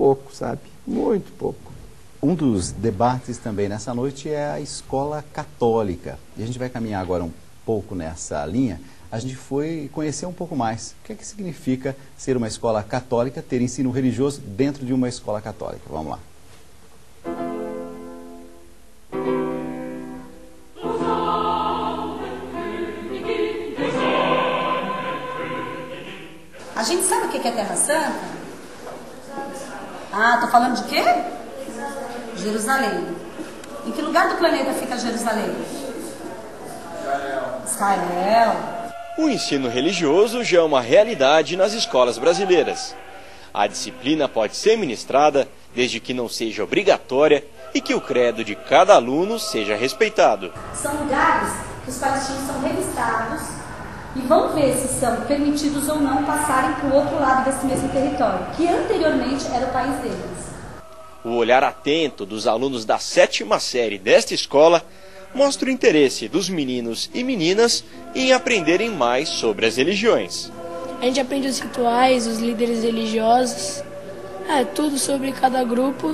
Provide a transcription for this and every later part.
pouco, sabe? Muito pouco. Um dos debates também nessa noite é a escola católica. E a gente vai caminhar agora um pouco nessa linha. A gente foi conhecer um pouco mais. O que é que significa ser uma escola católica, ter ensino religioso dentro de uma escola católica? Vamos lá. A gente sabe o que é Terra Santa? Ah, tô falando de quê? Jerusalém. Em que lugar do planeta fica Jerusalém? Israel. O ensino religioso já é uma realidade nas escolas brasileiras. A disciplina pode ser ministrada desde que não seja obrigatória e que o credo de cada aluno seja respeitado. São lugares que os palestinos são revistados e vão ver se são permitidos ou não passarem para o outro lado desse mesmo território, que anteriormente era o país deles. O olhar atento dos alunos da 7ª série desta escola mostra o interesse dos meninos e meninas em aprenderem mais sobre as religiões. A gente aprende os rituais, os líderes religiosos, tudo sobre cada grupo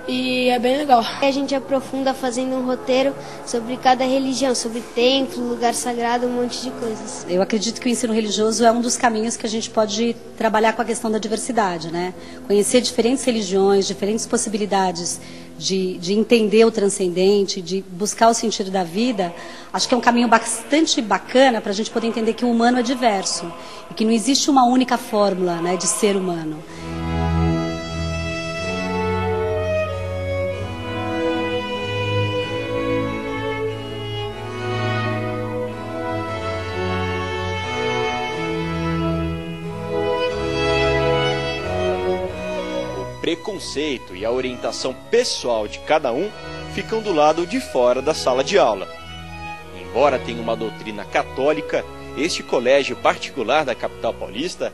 e é bem legal. A gente aprofunda fazendo um roteiro sobre cada religião, sobre templo, lugar sagrado, um monte de coisas. Eu acredito que o ensino religioso é um dos caminhos que a gente pode trabalhar com a questão da diversidade, né? Conhecer diferentes religiões, diferentes possibilidades de entender o transcendente, de buscar o sentido da vida. Acho que é um caminho bastante bacana para a gente poder entender que o humano é diverso e que não existe uma única fórmula, né, de ser humano. Preconceito e a orientação pessoal de cada um ficam do lado de fora da sala de aula. Embora tenha uma doutrina católica, este colégio particular da capital paulista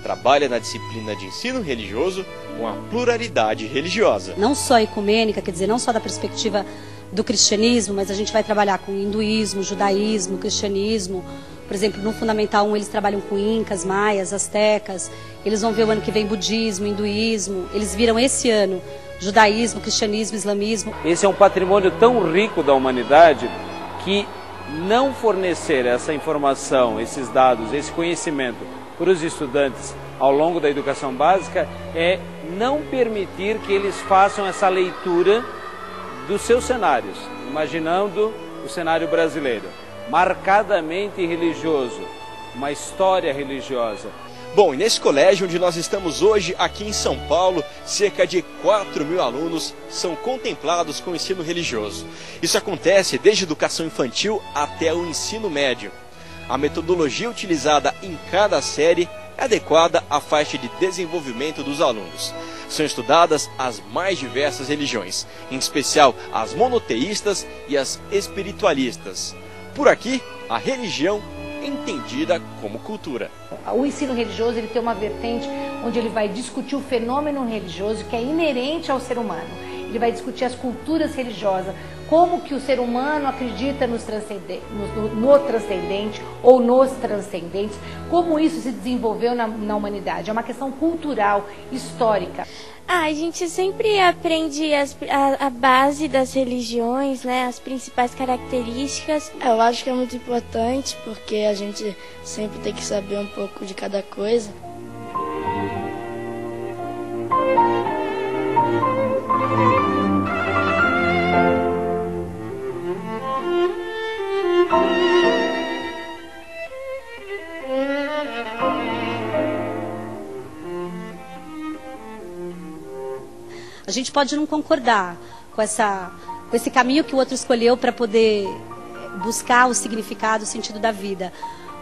trabalha na disciplina de ensino religioso com a pluralidade religiosa. Não só ecumênica, quer dizer, não só da perspectiva do cristianismo, mas a gente vai trabalhar com hinduísmo, judaísmo, cristianismo. Por exemplo, no Fundamental 1 eles trabalham com incas, maias, astecas. Eles vão ver o ano que vem budismo, hinduísmo. Eles viram esse ano judaísmo, cristianismo, islamismo. Esse é um patrimônio tão rico da humanidade que não fornecer essa informação, esses dados, esse conhecimento para os estudantes ao longo da educação básica é não permitir que eles façam essa leitura dos seus cenários, imaginando o cenário brasileiro, marcadamente religioso, uma história religiosa. Bom, e nesse colégio onde nós estamos hoje, aqui em São Paulo, cerca de 4.000 alunos são contemplados com o ensino religioso. Isso acontece desde a educação infantil até o ensino médio. A metodologia utilizada em cada série é adequada à faixa de desenvolvimento dos alunos. São estudadas as mais diversas religiões, em especial as monoteístas e as espiritualistas. Por aqui, a religião entendida como cultura. O ensino religioso ele tem uma vertente onde ele vai discutir o fenômeno religioso que é inerente ao ser humano. Ele vai discutir as culturas religiosas, como que o ser humano acredita no transcendente ou nos transcendentes, como isso se desenvolveu na humanidade. É uma questão cultural, histórica. A gente sempre aprende a base das religiões, né, as principais características. Eu acho que é muito importante porque a gente sempre tem que saber um pouco de cada coisa. A gente pode não concordar com esse caminho que o outro escolheu para poder buscar o significado, o sentido da vida.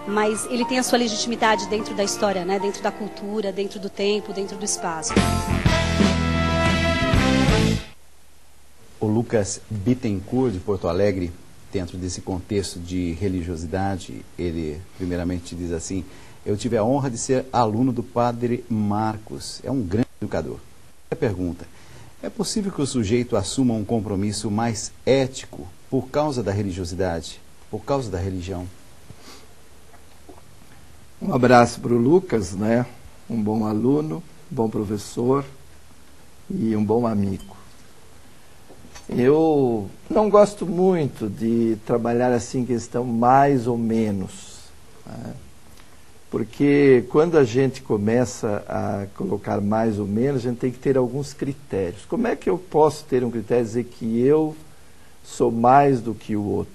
Mas ele tem a sua legitimidade dentro da história, né? Dentro da cultura, dentro do tempo, dentro do espaço. O Lucas Bittencourt, de Porto Alegre, dentro desse contexto de religiosidade, ele primeiramente diz assim: eu tive a honra de ser aluno do padre Marcos, é um grande educador. A pergunta: é possível que o sujeito assuma um compromisso mais ético por causa da religiosidade, por causa da religião? Um abraço para o Lucas, né? Um bom aluno, bom professor, e um bom amigo. Eu não gosto muito de trabalhar assim questão mais ou menos, né? Porque quando a gente começa a colocar mais ou menos, a gente tem que ter alguns critérios. Como é que eu posso ter um critério e dizer que eu sou mais do que o outro?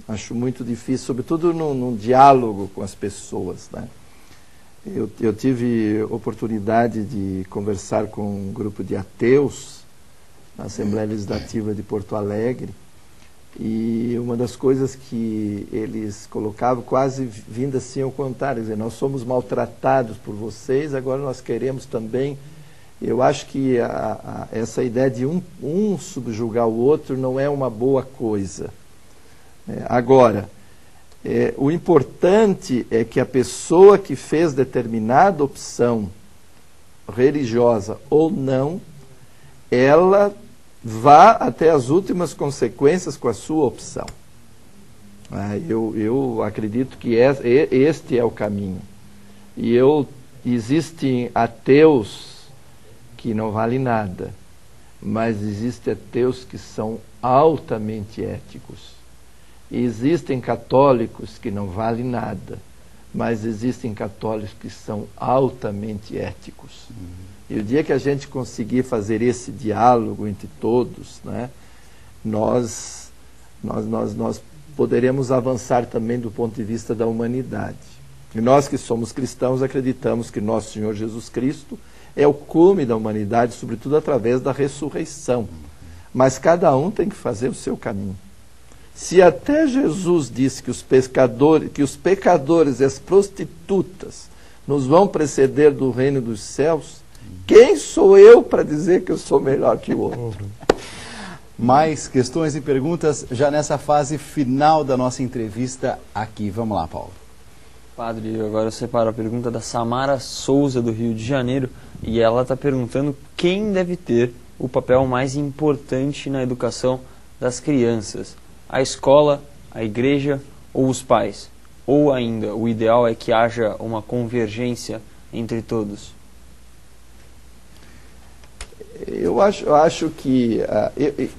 Acho muito difícil, sobretudo num diálogo com as pessoas, né? Eu tive oportunidade de conversar com um grupo de ateus na Assembleia Legislativa de Porto Alegre, e uma das coisas que eles colocavam, quase vindo assim ao contrário, dizer, nós somos maltratados por vocês, agora nós queremos também. Eu acho que essa ideia de um subjugar o outro não é uma boa coisa. Agora, o importante é que a pessoa que fez determinada opção, religiosa ou não, ela vá até as últimas consequências com a sua opção. Eu acredito que este é o caminho. E existem ateus que não valem nada, mas existem ateus que são altamente éticos. E existem católicos que não valem nada, mas existem católicos que são altamente éticos. E o dia que a gente conseguir fazer esse diálogo entre todos, né, nós poderemos avançar também do ponto de vista da humanidade. E nós que somos cristãos acreditamos que nosso Senhor Jesus Cristo é o cume da humanidade, sobretudo através da ressurreição. Mas cada um tem que fazer o seu caminho. Se até Jesus disse que os pecadores e as prostitutas nos vão preceder do reino dos céus, quem sou eu para dizer que eu sou melhor que o outro? Mais questões e perguntas já nessa fase final da nossa entrevista aqui. Vamos lá, Paulo. Padre, agora eu separo a pergunta da Samara Souza, do Rio de Janeiro, e ela está perguntando quem deve ter o papel mais importante na educação das crianças: a escola, a igreja ou os pais? Ou ainda, o ideal é que haja uma convergência entre todos? Eu acho que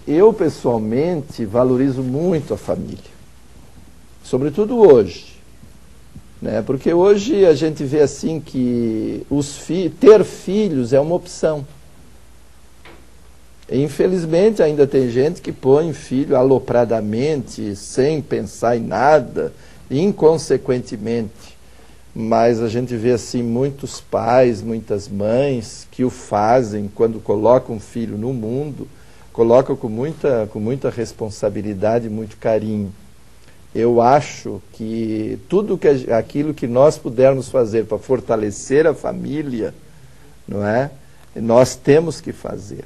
eu pessoalmente valorizo muito a família, sobretudo hoje, né? Porque hoje a gente vê assim que ter filhos é uma opção. Infelizmente ainda tem gente que põe filho alopradamente, sem pensar em nada, inconsequentemente. Mas a gente vê assim muitos pais, muitas mães que o fazem quando colocam um filho no mundo, colocam com muita responsabilidade, muito carinho. Eu acho que aquilo que nós pudermos fazer para fortalecer a família, não é? Nós temos que fazer.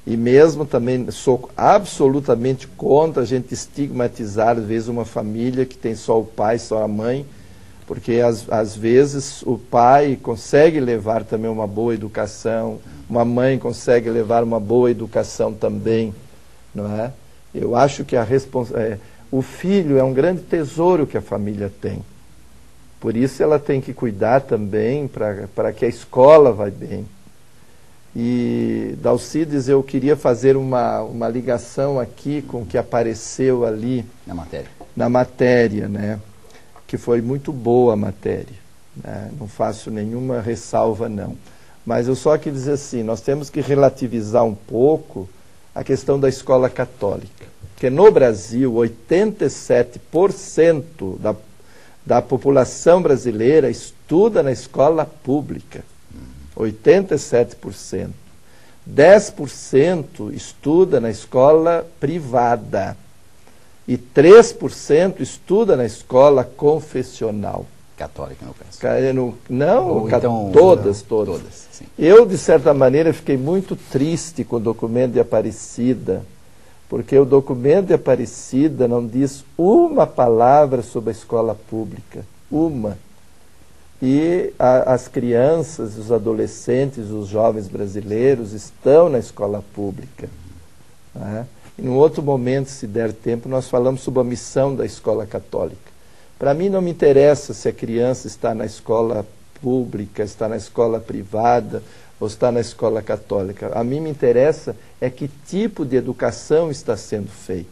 E mesmo também sou absolutamente contra a gente estigmatizar, às vezes, uma família que tem só o pai, só a mãe, porque às vezes o pai consegue levar também uma boa educação, uma mãe consegue levar uma boa educação também, não é? Eu acho que o filho é um grande tesouro que a família tem. Por isso ela tem que cuidar também para que a escola vá bem. E, Dalcides, eu queria fazer uma ligação aqui com o que apareceu ali na matéria, né? Que foi muito boa a matéria, né? Não faço nenhuma ressalva, não. Mas eu só queria dizer assim, nós temos que relativizar um pouco a questão da escola católica. Porque no Brasil, 87% da população brasileira estuda na escola pública. 87%. 10% estuda na escola privada. E 3% estuda na escola confessional. Católica, no caso. Não, então, todas. Sim. Eu, de certa maneira, fiquei muito triste com o documento de Aparecida, porque o documento de Aparecida não diz uma palavra sobre a escola pública. Uma. E as crianças, os adolescentes, os jovens brasileiros estão na escola pública, né? Em um outro momento, se der tempo, nós falamos sobre a missão da escola católica. Para mim não me interessa se a criança está na escola pública, está na escola privada. ou está na escola católica. A mim me interessa é que tipo de educação está sendo feita.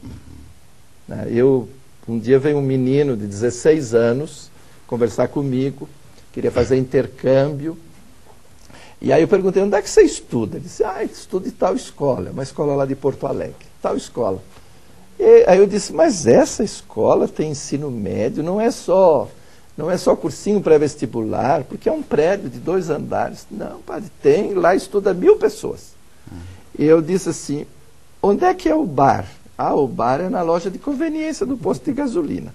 Um dia veio um menino de 16 anos conversar comigo, queria fazer intercâmbio, e aí eu perguntei, onde é que você estuda? Ele disse, estudo em tal escola, uma escola lá de Porto Alegre, tal escola. E aí eu disse, mas essa escola tem ensino médio, não é só cursinho pré-vestibular, porque é um prédio de 2 andares. Não, padre, tem, lá estuda 1000 pessoas. E eu disse assim, onde é que é o bar? O bar é na loja de conveniência do posto de gasolina.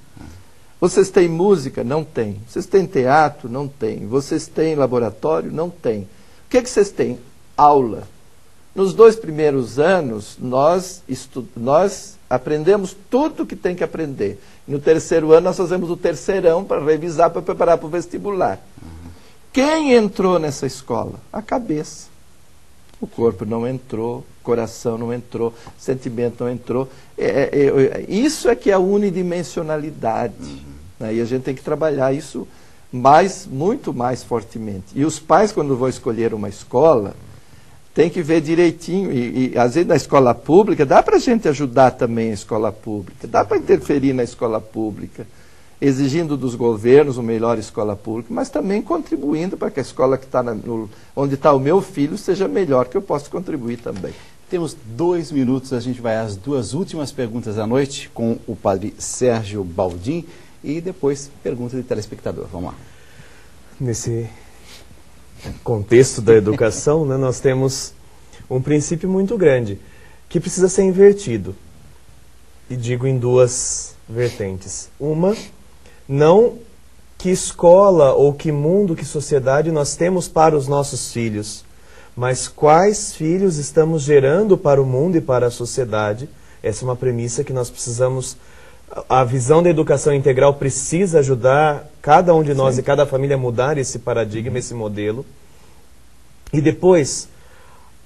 Vocês têm música? Não tem. Vocês têm teatro? Não tem. Vocês têm laboratório? Não tem. O que vocês têm? Aula. Nos 2 primeiros anos, nós aprendemos tudo o que tem que aprender. No 3º ano, nós fazemos o terceirão para revisar, para preparar para o vestibular. Quem entrou nessa escola? A cabeça. O corpo não entrou, o coração não entrou, o sentimento não entrou. Isso é que é a unidimensionalidade. Né? E a gente tem que trabalhar isso muito mais fortemente. E os pais, quando vão escolher uma escola, tem que ver direitinho. E às vezes na escola pública, dá para a gente ajudar também a escola pública, dá para interferir na escola pública, exigindo dos governos uma melhor escola pública, mas também contribuindo para que a escola que está onde está o meu filho seja melhor, que eu possa contribuir também. Temos 2 minutos, a gente vai às 2 últimas perguntas da noite com o padre Sérgio Baldim e depois pergunta de telespectador. Vamos lá. Nesse contexto da educação, né, nós temos um princípio muito grande, que precisa ser invertido. E digo em 2 vertentes. Uma, não que escola ou que mundo, que sociedade nós temos para os nossos filhos, mas quais filhos estamos gerando para o mundo e para a sociedade. Essa é uma premissa que nós precisamos. A visão da educação integral precisa ajudar cada um de nós e cada família a mudar esse paradigma, esse modelo. E depois,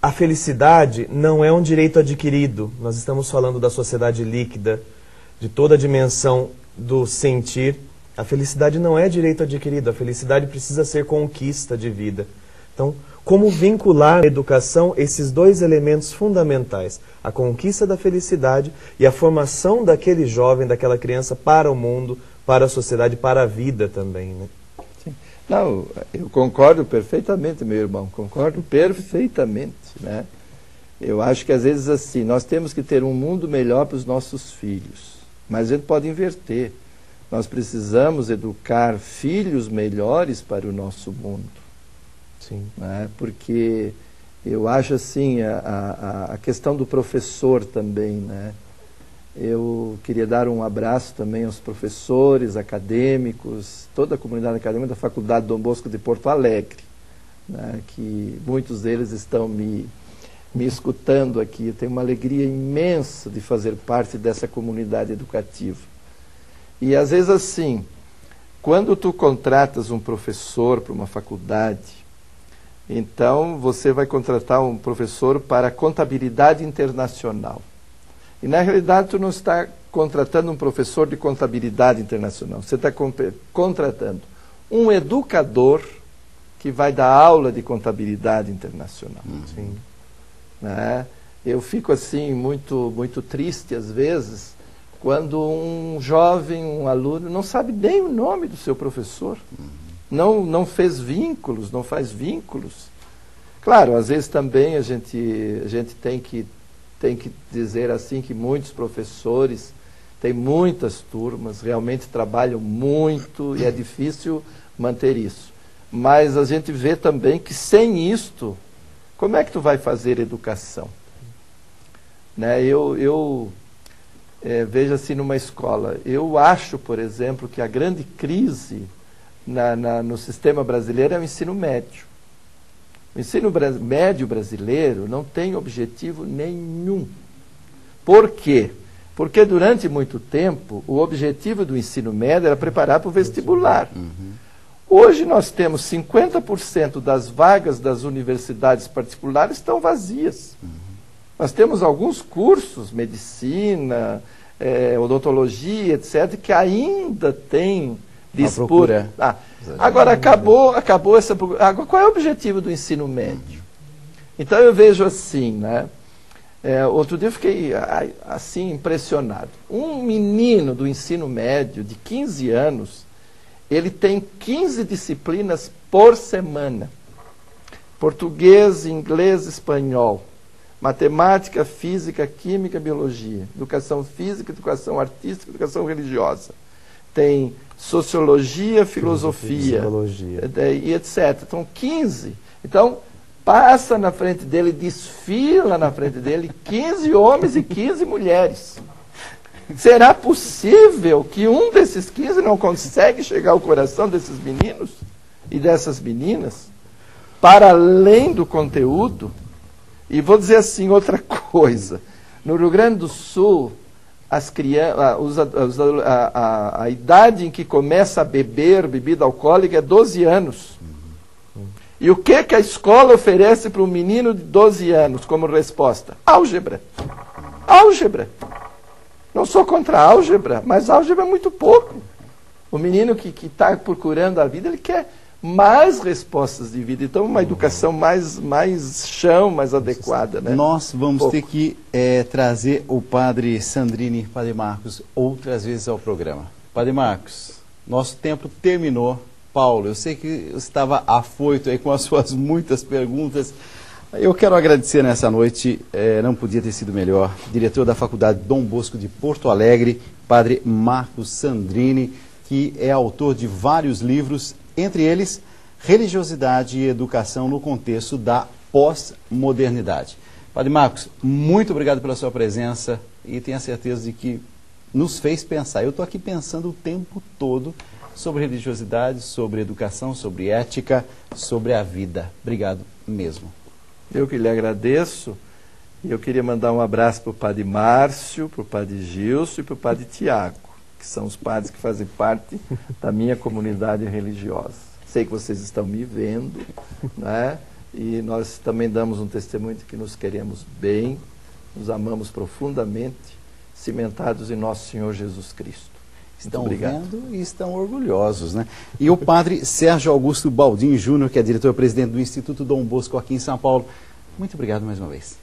a felicidade não é um direito adquirido. Nós estamos falando da sociedade líquida, de toda a dimensão do sentir. A felicidade não é direito adquirido, a felicidade precisa ser conquista de vida. Então, como vincular na educação esses 2 elementos fundamentais, a conquista da felicidade e a formação daquele jovem, daquela criança para o mundo, para a sociedade, para a vida também, né? Sim. Não, eu concordo perfeitamente, meu irmão, concordo perfeitamente, né? Eu acho que às vezes assim, nós temos que ter um mundo melhor para os nossos filhos, mas a gente pode inverter. Nós precisamos educar filhos melhores para o nosso mundo. Sim. Né? Porque eu acho assim, a questão do professor também, né? Eu queria dar um abraço também aos professores, acadêmicos, toda a comunidade acadêmica da Faculdade Dom Bosco de Porto Alegre, né? Que muitos deles estão me escutando aqui. Eu tenho uma alegria imensa de fazer parte dessa comunidade educativa. E às vezes assim, quando tu contratas um professor para uma faculdade, então você vai contratar um professor para contabilidade internacional. E na realidade tu não está contratando um professor de contabilidade internacional, você está contratando um educador que vai dar aula de contabilidade internacional. Sim. Né? Eu fico assim muito triste às vezes quando um jovem, um aluno, não sabe nem o nome do seu professor, não fez vínculos, não faz vínculos. Claro, às vezes também a gente tem que dizer assim que muitos professores têm muitas turmas, realmente trabalham muito e é difícil manter isso. Mas a gente vê também que sem isto, como é que tu vai fazer educação? Né? Veja assim numa escola, eu acho, por exemplo, que a grande crise no sistema brasileiro é o ensino médio. O ensino médio brasileiro não tem objetivo nenhum. Por quê? Porque durante muito tempo o objetivo do ensino médio era preparar para o vestibular. Hoje nós temos 50% das vagas das universidades particulares estão vazias. Nós temos alguns cursos, medicina, odontologia, etc., que ainda tem disputa. Agora acabou essa... Agora, qual é o objetivo do ensino médio? Então eu vejo assim, né? Outro dia eu fiquei assim impressionado. Um menino do ensino médio de 15 anos, ele tem 15 disciplinas por semana. Português, inglês, espanhol, matemática, física, química, biologia, educação física, educação artística, educação religiosa. Tem sociologia, filosofia, e etc. Então, 15. Então, passa na frente dele, desfila na frente dele 15 homens e 15 mulheres. Será possível que um desses 15 não consegue chegar ao coração desses meninos e dessas meninas, para além do conteúdo? E vou dizer assim outra coisa. No Rio Grande do Sul, as crianças, a idade em que começa a beber bebida alcoólica é 12 anos. E o que a escola oferece para um menino de 12 anos como resposta? Álgebra. Álgebra. Não sou contra a álgebra, mas álgebra é muito pouco. O menino que está procurando a vida, ele quer mais respostas de vida. Então, uma educação mais chão, mais adequada. Né? Nós vamos ter que trazer o Padre Sandrini, Padre Marcos, outras vezes ao programa. Padre Marcos, nosso tempo terminou. Paulo, eu sei que você estava afoito aí com as suas muitas perguntas. Eu quero agradecer nessa noite, não podia ter sido melhor, diretor da Faculdade Dom Bosco de Porto Alegre, Padre Marcos Sandrini, que é autor de vários livros, entre eles Religiosidade e Educação no Contexto da Pós-Modernidade. Padre Marcos, muito obrigado pela sua presença e tenho a certeza de que nos fez pensar. Eu estou aqui pensando o tempo todo sobre religiosidade, sobre educação, sobre ética, sobre a vida. Obrigado mesmo. Eu que lhe agradeço. E eu queria mandar um abraço para o Padre Márcio, para o Padre Gilson e para o Padre Tiago, que são os padres que fazem parte da minha comunidade religiosa. Sei que vocês estão me vendo, né? E nós também damos um testemunho de que nos queremos bem, nos amamos profundamente, cimentados em nosso Senhor Jesus Cristo. Estão vendo e estão orgulhosos, né? E o Padre Sérgio Augusto Baldin Júnior, que é diretor-presidente do Instituto Dom Bosco aqui em São Paulo. Muito obrigado mais uma vez.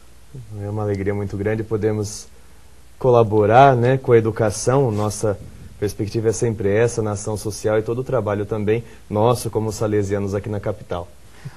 É uma alegria muito grande podermos colaborar, né, com a educação. Nossa perspectiva é sempre essa, na ação social e todo o trabalho também nosso como salesianos aqui na capital.